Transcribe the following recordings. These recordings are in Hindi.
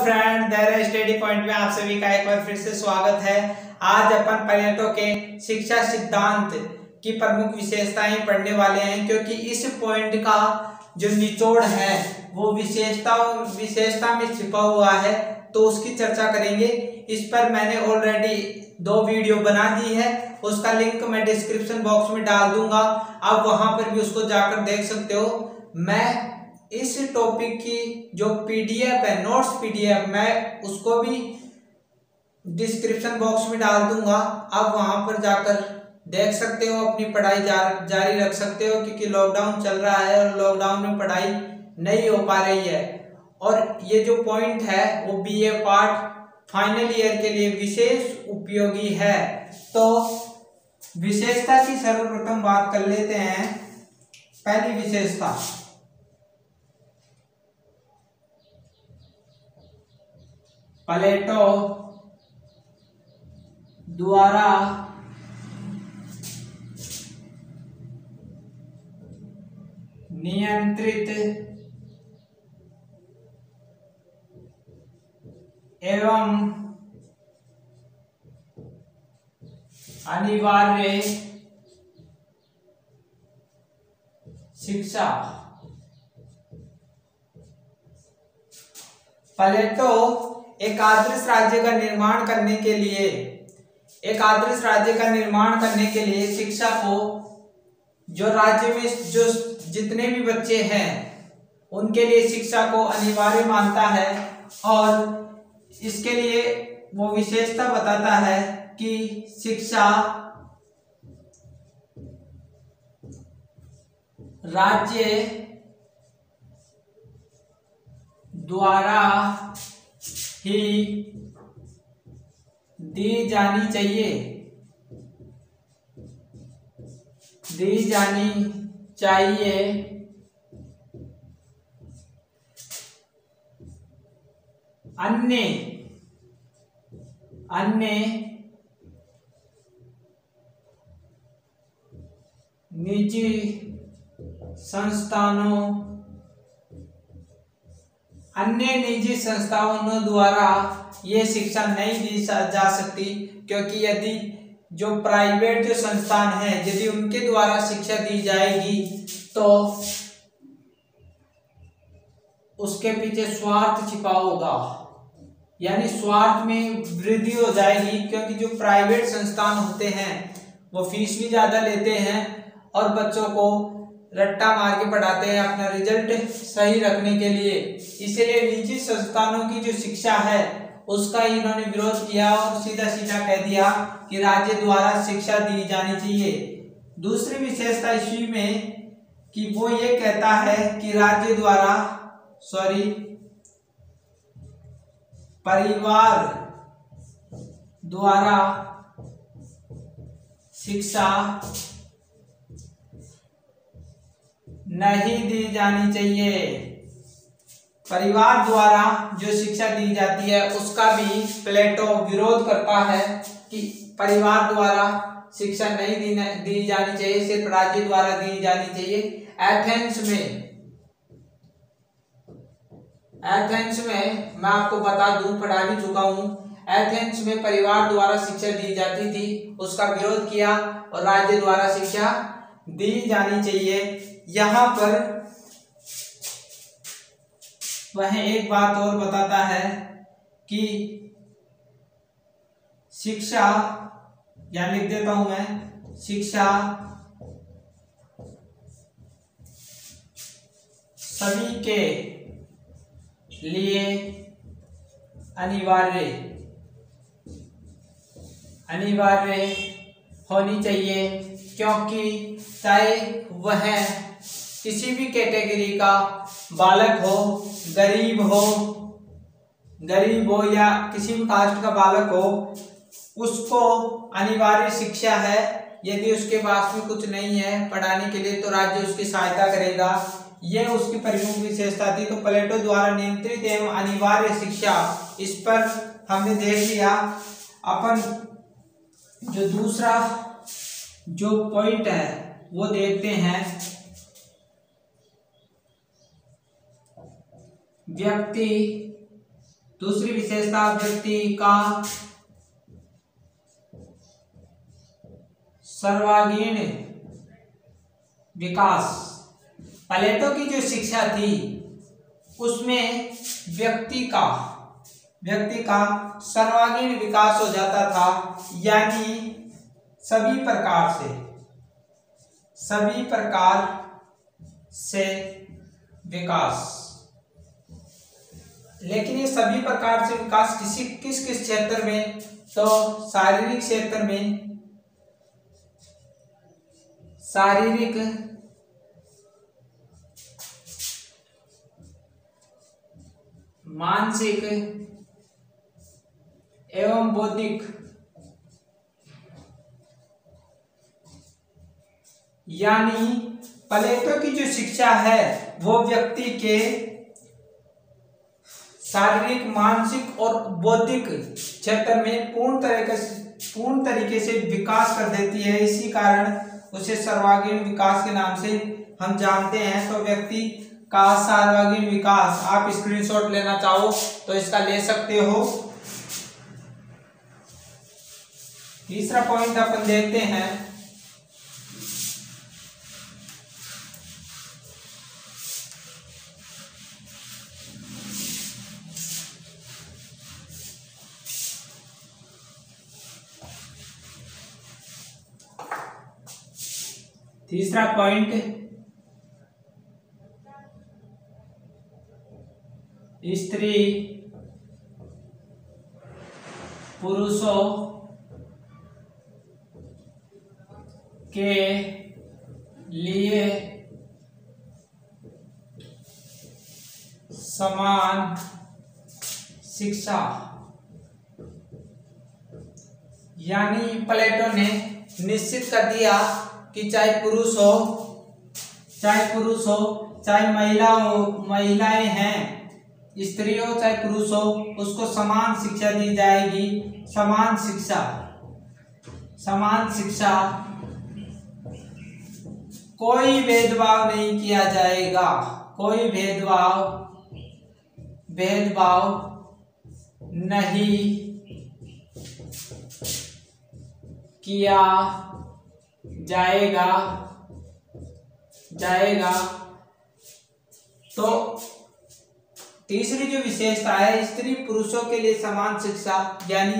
फ्रेंड, द स्टडी पॉइंट में आप सभी का एक बार फिर से स्वागत है। आज अपन प्लेटो के शिक्षा सिद्धांत की प्रमुख विशेषताएं पढ़ने वाले हैं, क्योंकि इस पॉइंट का जो निचोड़ है वो विशेषता में छिपा हुआ है, तो उसकी चर्चा करेंगे। इस पर मैंने ऑलरेडी 2 वीडियो बना दी है, उसका लिंक मैं डिस्क्रिप्शन बॉक्स में डाल दूंगा, आप वहां पर भी उसको जाकर देख सकते हो। मैं इस टॉपिक की जो पीडीएफ है, नोट्स पीडीएफ, मैं उसको भी डिस्क्रिप्शन बॉक्स में डाल दूंगा, आप वहां पर जाकर देख सकते हो, अपनी पढ़ाई जारी रख सकते हो, क्योंकि लॉकडाउन चल रहा है और लॉकडाउन में पढ़ाई नहीं हो पा रही है। और ये जो पॉइंट है वो बीए पार्ट फाइनल ईयर के लिए विशेष उपयोगी है। तो विशेषता की सर्वप्रथम बात कर लेते हैं। पहली विशेषता, प्लेटो द्वारा नियंत्रित एवं अनिवार्य शिक्षा। प्लेटो एक आदर्श राज्य का निर्माण करने के लिए शिक्षा को, जो राज्य में जो जितने भी बच्चे हैं उनके लिए शिक्षा को अनिवार्य मानता है, और इसके लिए वो विशेषता बताता है कि शिक्षा राज्य द्वारा ही दी जानी चाहिए। अन्य निजी संस्थानों द्वारा ये शिक्षा नहीं दी जा सकती, क्योंकि यदि जो प्राइवेट जो संस्थान है, यदि उनके द्वारा शिक्षा दी जाएगी तो उसके पीछे स्वार्थ छिपा होगा, यानी स्वार्थ में वृद्धि हो जाएगी। क्योंकि जो प्राइवेट संस्थान होते हैं वो फीस भी ज्यादा लेते हैं और बच्चों को रट्टा मार के पढ़ाते हैं अपना रिजल्ट सही रखने के लिए। इसलिए निजी संस्थानों की जो शिक्षा है उसका इन्होंने विरोध किया और सीधा सीधा कह दिया कि राज्य द्वारा शिक्षा दी जानी चाहिए। दूसरी विशेषता इसी में कि वो ये कहता है कि परिवार द्वारा शिक्षा नहीं दी जानी चाहिए। परिवार द्वारा जो शिक्षा दी जाती है उसका भी प्लेटो विरोध करता है कि परिवार द्वारा शिक्षा नहीं दी जानी चाहिए, सिर्फ राज्य द्वारा दी जानी चाहिए। एथेंस में मैं आपको बता दूं, पढ़ा भी चुका हूं, एथेंस में परिवार द्वारा शिक्षा दी जाती थी, उसका विरोध किया और राज्य द्वारा शिक्षा दी जानी चाहिए। यहाँ पर वह एक बात और बताता है कि शिक्षा, या लिख देता हूं मैं, शिक्षा सभी के लिए अनिवार्य होनी चाहिए, क्योंकि चाहे वह किसी भी कैटेगरी का बालक हो, गरीब हो या किसी भी कास्ट का बालक हो, उसको अनिवार्य शिक्षा है। यदि उसके पास में कुछ नहीं है पढ़ाने के लिए तो राज्य उसकी सहायता करेगा। यह उसकी प्रमुख विशेषता थी। तो प्लेटो द्वारा नियंत्रित एवं अनिवार्य शिक्षा, इस पर हमने देख लिया। अपन जो दूसरा जो पॉइंट है वो देखते हैं, व्यक्ति दूसरी विशेषता व्यक्ति का सर्वांगीण विकास। प्लेटो की जो शिक्षा थी उसमें व्यक्ति का सर्वांगीण विकास हो जाता था, यानी सभी प्रकार से विकास। लेकिन ये सभी प्रकार से विकास किस क्षेत्र में? तो शारीरिक क्षेत्र में, शारीरिक, मानसिक एवं बौद्धिक, यानी प्लेटो की जो शिक्षा है वो व्यक्ति के शारीरिक, मानसिक और बौद्धिक क्षेत्र में पूर्ण तरीके से विकास कर देती है। इसी कारण उसे सर्वांगीण विकास के नाम से हम जानते हैं। तो व्यक्ति का सर्वांगीण विकास, आप स्क्रीनशॉट लेना चाहो तो इसका ले सकते हो। तीसरा पॉइंट अपन देखते हैं, तीसरा पॉइंट, स्त्री पुरुषों के लिए समान शिक्षा। यानी प्लेटो ने निश्चित कर दिया कि चाहे पुरुष हो, चाहे महिलाएं हैं, स्त्री हो चाहे पुरुष हो, उसको समान शिक्षा दी जाएगी। समान शिक्षा, कोई भेदभाव नहीं किया जाएगा, कोई भेदभाव नहीं किया जाएगा। तो तीसरी जो विशेषता है, स्त्री पुरुषों के लिए समान शिक्षा, यानी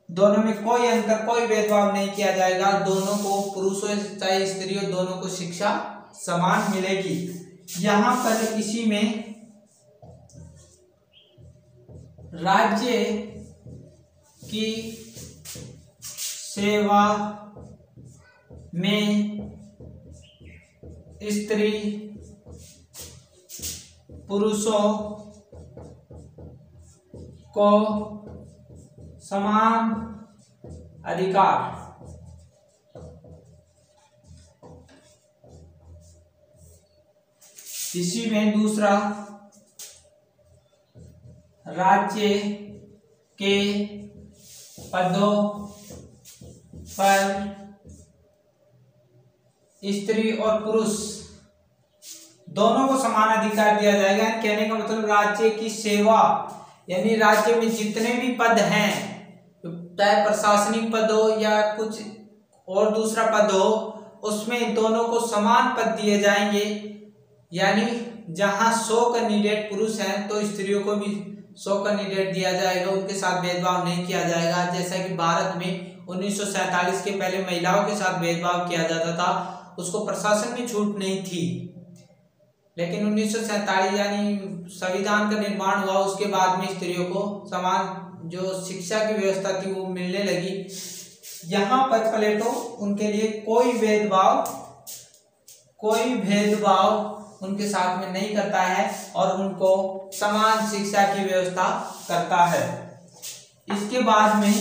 दोनों में कोई अंतर, कोई भेदभाव नहीं किया जाएगा। दोनों को, पुरुषों चाहे स्त्री हो, दोनों को शिक्षा समान मिलेगी। यहाँ पर इसी में राज्य की सेवा में स्त्री पुरुषों को समान अधिकार। इसी में दूसरा, राज्य के पदों पर स्त्री और पुरुष दोनों को समान अधिकार दिया जाएगा। कहने का मतलब राज्य की सेवा, यानी राज्य में जितने भी पद हैं, चाहे प्रशासनिक पद हो या कुछ और दूसरा पद हो, उसमें दोनों को समान पद दिए जाएंगे। यानी जहां 100 कैंडिडेट पुरुष हैं तो स्त्रियों को भी 100 कैंडिडेट दिया जाएगा, उनके साथ भेदभाव नहीं किया जाएगा। जैसा कि भारत में 1947 के पहले महिलाओं के साथ भेदभाव किया जाता था, उसको प्रशासन में छूट नहीं थी। लेकिन 1947 यानी संविधान का निर्माण हुआ, उसके बाद में स्त्रियों को समान जो शिक्षा की व्यवस्था थी वो मिलने लगी। यहाँ पर प्लेटो उनके लिए कोई भेदभाव उनके साथ में नहीं करता है और उनको समान शिक्षा की व्यवस्था करता है। इसके बाद में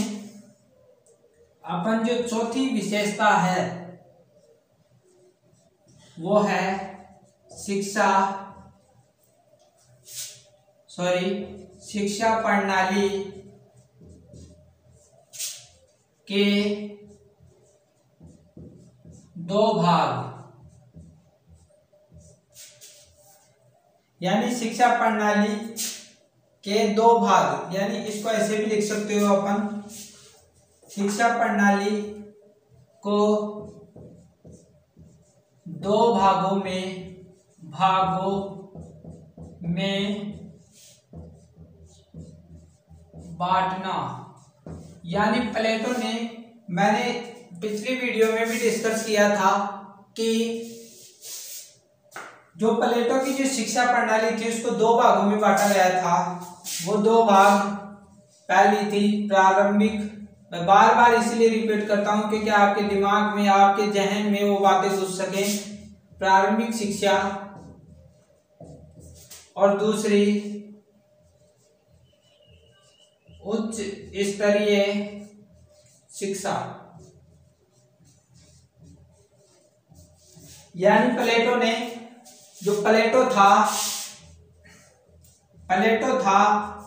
अपन जो चौथी विशेषता है वो है शिक्षा प्रणाली के 2 भाग। यानी शिक्षा प्रणाली के दो भाग, यानी इसको ऐसे भी लिख सकते हो अपन, शिक्षा प्रणाली को दो भागों में बांटना। यानी प्लेटो ने, मैंने पिछली वीडियो में भी डिस्कस किया था कि जो प्लेटो की जो शिक्षा प्रणाली थी उसको दो भागों में बांटा गया था। वो दो भाग, पहली थी प्रारंभिक, मैं बार बार इसलिए रिपीट करता हूं क्योंकि आपके दिमाग में, आपके जहन में वो बातें घुस सके, प्रारंभिक शिक्षा, और दूसरी उच्च स्तरीय शिक्षा। यानी प्लेटो ने, जो प्लेटो था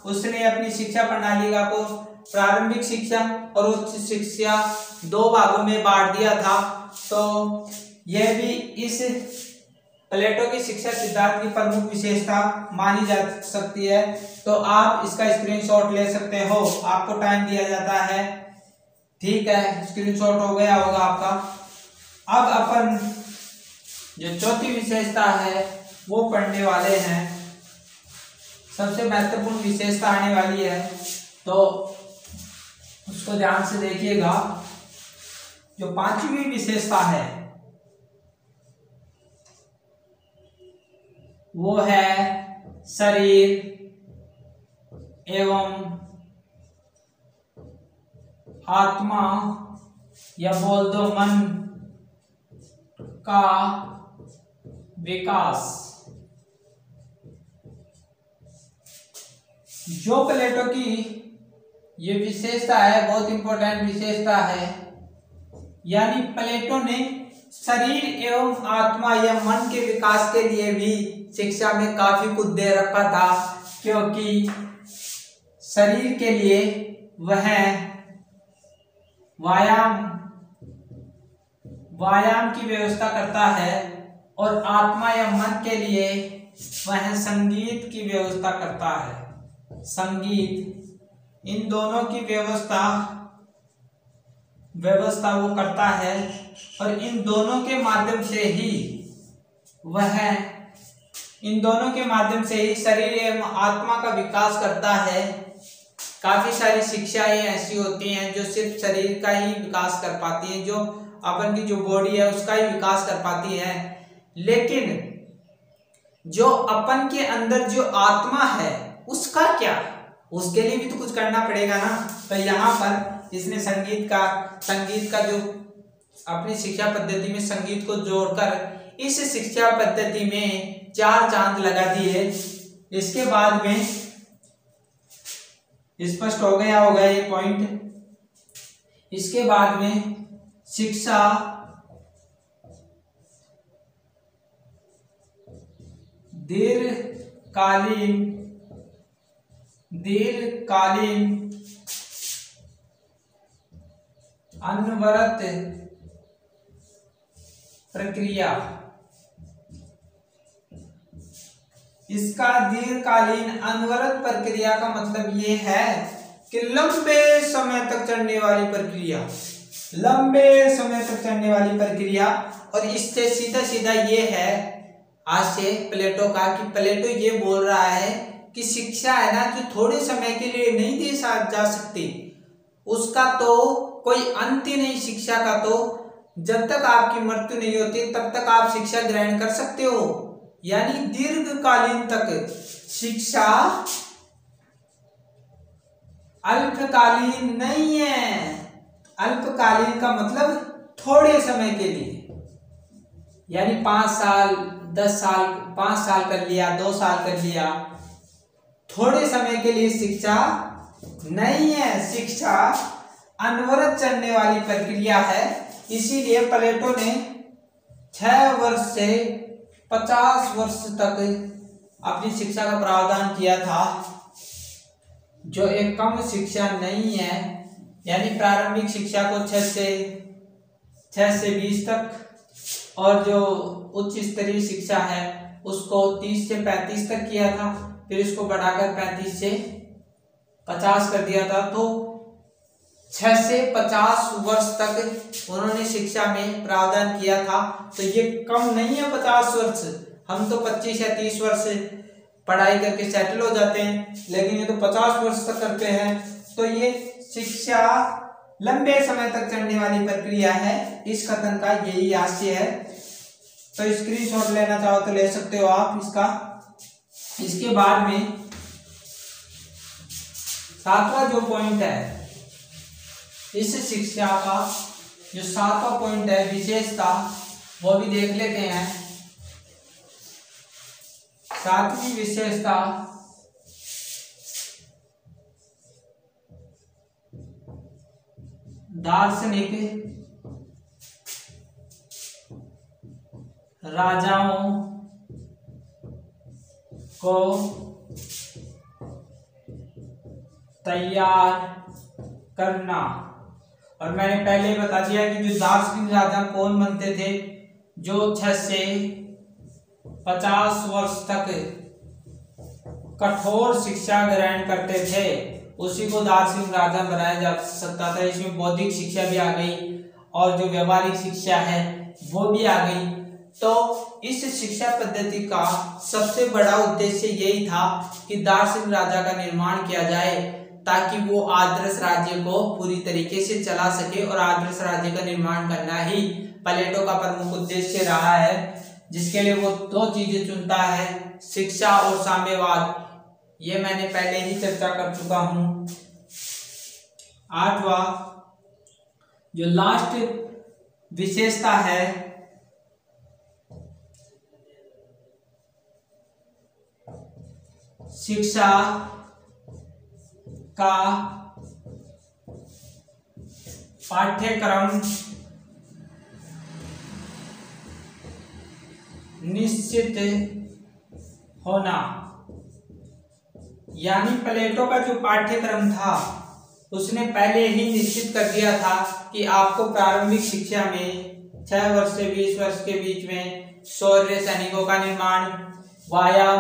उसने अपनी शिक्षा प्रणाली को प्रारंभिक शिक्षा और उच्च शिक्षा दो भागों में बांट दिया था। तो यह भी इस प्लेटो की शिक्षा सिद्धांत की प्रमुख विशेषता मानी जा सकती है। तो आप इसका स्क्रीनशॉट ले सकते हो, आपको टाइम दिया जाता है, ठीक है, स्क्रीनशॉट हो गया होगा आपका। अब अपन जो चौथी विशेषता है वो पढ़ने वाले हैं, सबसे महत्वपूर्ण विशेषता आने वाली है, तो उसको ध्यान से देखिएगा। जो पांचवी विशेषता है वो है शरीर एवं आत्मा, या बोल दो मन का विकास। जो प्लेटो की ये विशेषता है, बहुत इंपॉर्टेंट विशेषता है, यानी प्लेटो ने शरीर एवं आत्मा या मन के विकास के लिए भी शिक्षा में काफी कुछ दे रखा था, क्योंकि शरीर के लिए वह व्यायाम की व्यवस्था करता है और आत्मा या मन के लिए वह संगीत की व्यवस्था करता है। संगीत, इन दोनों की व्यवस्था वो करता है, और इन दोनों के माध्यम से ही शरीर एवं आत्मा का विकास करता है। काफी सारी शिक्षाएं ऐसी होती हैं जो सिर्फ शरीर का ही विकास कर पाती हैं, जो अपन की जो बॉडी है उसका ही विकास कर पाती है, लेकिन जो अपन के अंदर जो आत्मा है उसका क्या, उसके लिए भी तो कुछ करना पड़ेगा ना। तो यहाँ पर इसने संगीत का जो अपनी शिक्षा पद्धति में संगीत को जोड़कर इस शिक्षा पद्धति में 4 चांद लगा दिए। इसके बाद में स्पष्ट हो गया होगा ये पॉइंट। इसके बाद में शिक्षा दीर्घकालीन अनवरत प्रक्रिया। इसका दीर्घकालीन अनवरत प्रक्रिया का मतलब ये है कि लंबे समय तक चलने वाली प्रक्रिया। और इससे सीधा ये है आज से प्लेटो का, कि प्लेटो ये बोल रहा है कि शिक्षा है ना, जो थोड़े समय के लिए नहीं दी जा सकती, उसका तो कोई अंत ही नहीं। शिक्षा का तो जब तक आपकी मृत्यु नहीं होती तब तक आप शिक्षा ग्रहण कर सकते हो, यानी दीर्घकालीन तक शिक्षा अल्पकालीन नहीं है। अल्पकालीन का मतलब थोड़े समय के लिए, यानी 5 साल 10 साल 5 साल कर लिया, 2 साल कर लिया, थोड़े समय के लिए शिक्षा नहीं है। शिक्षा अनवरत चलने वाली प्रक्रिया है। इसीलिए प्लेटो ने 6 वर्ष से 50 वर्ष तक अपनी शिक्षा का प्रावधान किया था, जो एक कम शिक्षा नहीं है। यानी प्रारंभिक शिक्षा को 6 से 20 तक, और जो उच्च स्तरीय शिक्षा है उसको 30 से 35 तक किया था। फिर इसको बढ़ाकर 35 से 50 कर दिया था। तो 6 से 50 वर्ष तक उन्होंने शिक्षा में प्रावधान किया था। तो ये कम नहीं है 50 वर्ष, हम तो 25 या 30 वर्ष पढ़ाई करके सेटल हो जाते हैं, लेकिन ये तो 50 वर्ष तक करते हैं। तो ये शिक्षा लंबे समय तक चलने वाली प्रक्रिया है, इस कथन का यही आशय है। तो स्क्रीनशॉट लेना चाहो तो ले सकते हो आप इसका। इसके बाद में 7वां जो पॉइंट है, इस शिक्षा का जो 7वां पॉइंट है विशेषता, वो भी देख लेते हैं। 7वीं विशेषता दार्शनिक राजाओं को तैयार करना। और मैंने पहले बता दिया कि जो दार्शनिक राजा कौन बनते थे, जो 6 से 50 वर्ष तक कठोर शिक्षा ग्रहण करते थे, उसी को दार्शनिक राजा बनाया जा सकता था। इसमें बौद्धिक शिक्षा भी आ गई और जो व्यवहारिक शिक्षा है वो भी आ गई। तो इस शिक्षा पद्धति का सबसे बड़ा उद्देश्य यही था कि दार्शनिक राजा का निर्माण किया जाए, ताकि वो आदर्श राज्य को पूरी तरीके से चला सके। और आदर्श राज्य का निर्माण करना ही प्लेटो का प्रमुख उद्देश्य रहा है, जिसके लिए वो 2 चीजें चुनता है, शिक्षा और साम्यवाद। ये मैंने पहले ही चर्चा कर चुका हूं। 8वां जो लास्ट विशेषता है, शिक्षा का पाठ्यक्रम निश्चित होना। यानी प्लेटो का जो पाठ्यक्रम था उसने पहले ही निश्चित कर दिया था कि आपको प्रारंभिक शिक्षा में 6 वर्ष से 20 वर्ष के बीच में शौर्य सैनिकों का निर्माण, व्यायाम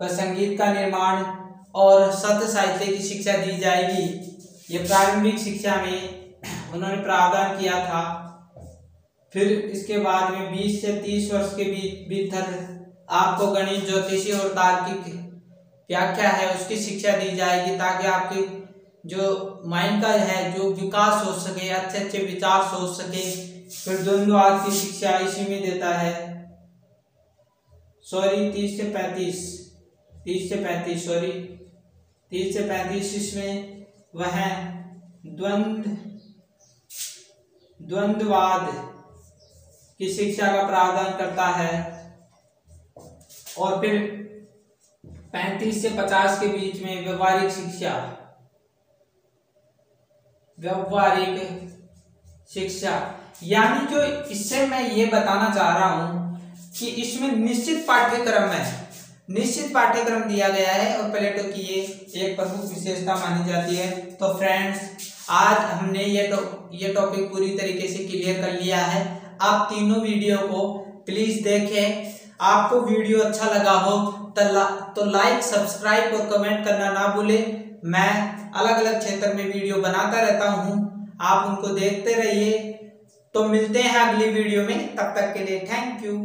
व संगीत का निर्माण और सत्य साहित्य की शिक्षा दी जाएगी। ये प्रारंभिक शिक्षा में उन्होंने प्रावधान किया था। फिर इसके बाद में 20 से 30 वर्ष के भीतर आपको गणित, ज्योतिषी और तार्किक व्याख्या है उसकी शिक्षा दी जाएगी, ताकि आपके जो माइंड का है जो विकास हो सके, अच्छे अच्छे विचार सोच सके। फिर द्वंद्ववाद की शिक्षा इसी में देता है। 30 से 35 इसमें वह द्वंद्ववाद की शिक्षा का प्रावधान करता है। और फिर 35 से 50 के बीच में व्यवहारिक शिक्षा, यानी जो इससे मैं ये बताना चाह रहा हूं कि इसमें निश्चित पाठ्यक्रम दिया गया है और प्लेटो की ये एक प्रमुख विशेषता मानी जाती है। तो फ्रेंड्स, आज हमने ये टॉपिक पूरी तरीके से क्लियर कर लिया है। आप तीनों वीडियो को प्लीज देखें। आपको वीडियो अच्छा लगा हो तो लाइक, सब्सक्राइब और कमेंट करना ना भूलें। मैं अलग अलग क्षेत्र में वीडियो बनाता रहता हूं, आप उनको देखते रहिए। तो मिलते हैं अगली वीडियो में, तब तक के लिए थैंक यू।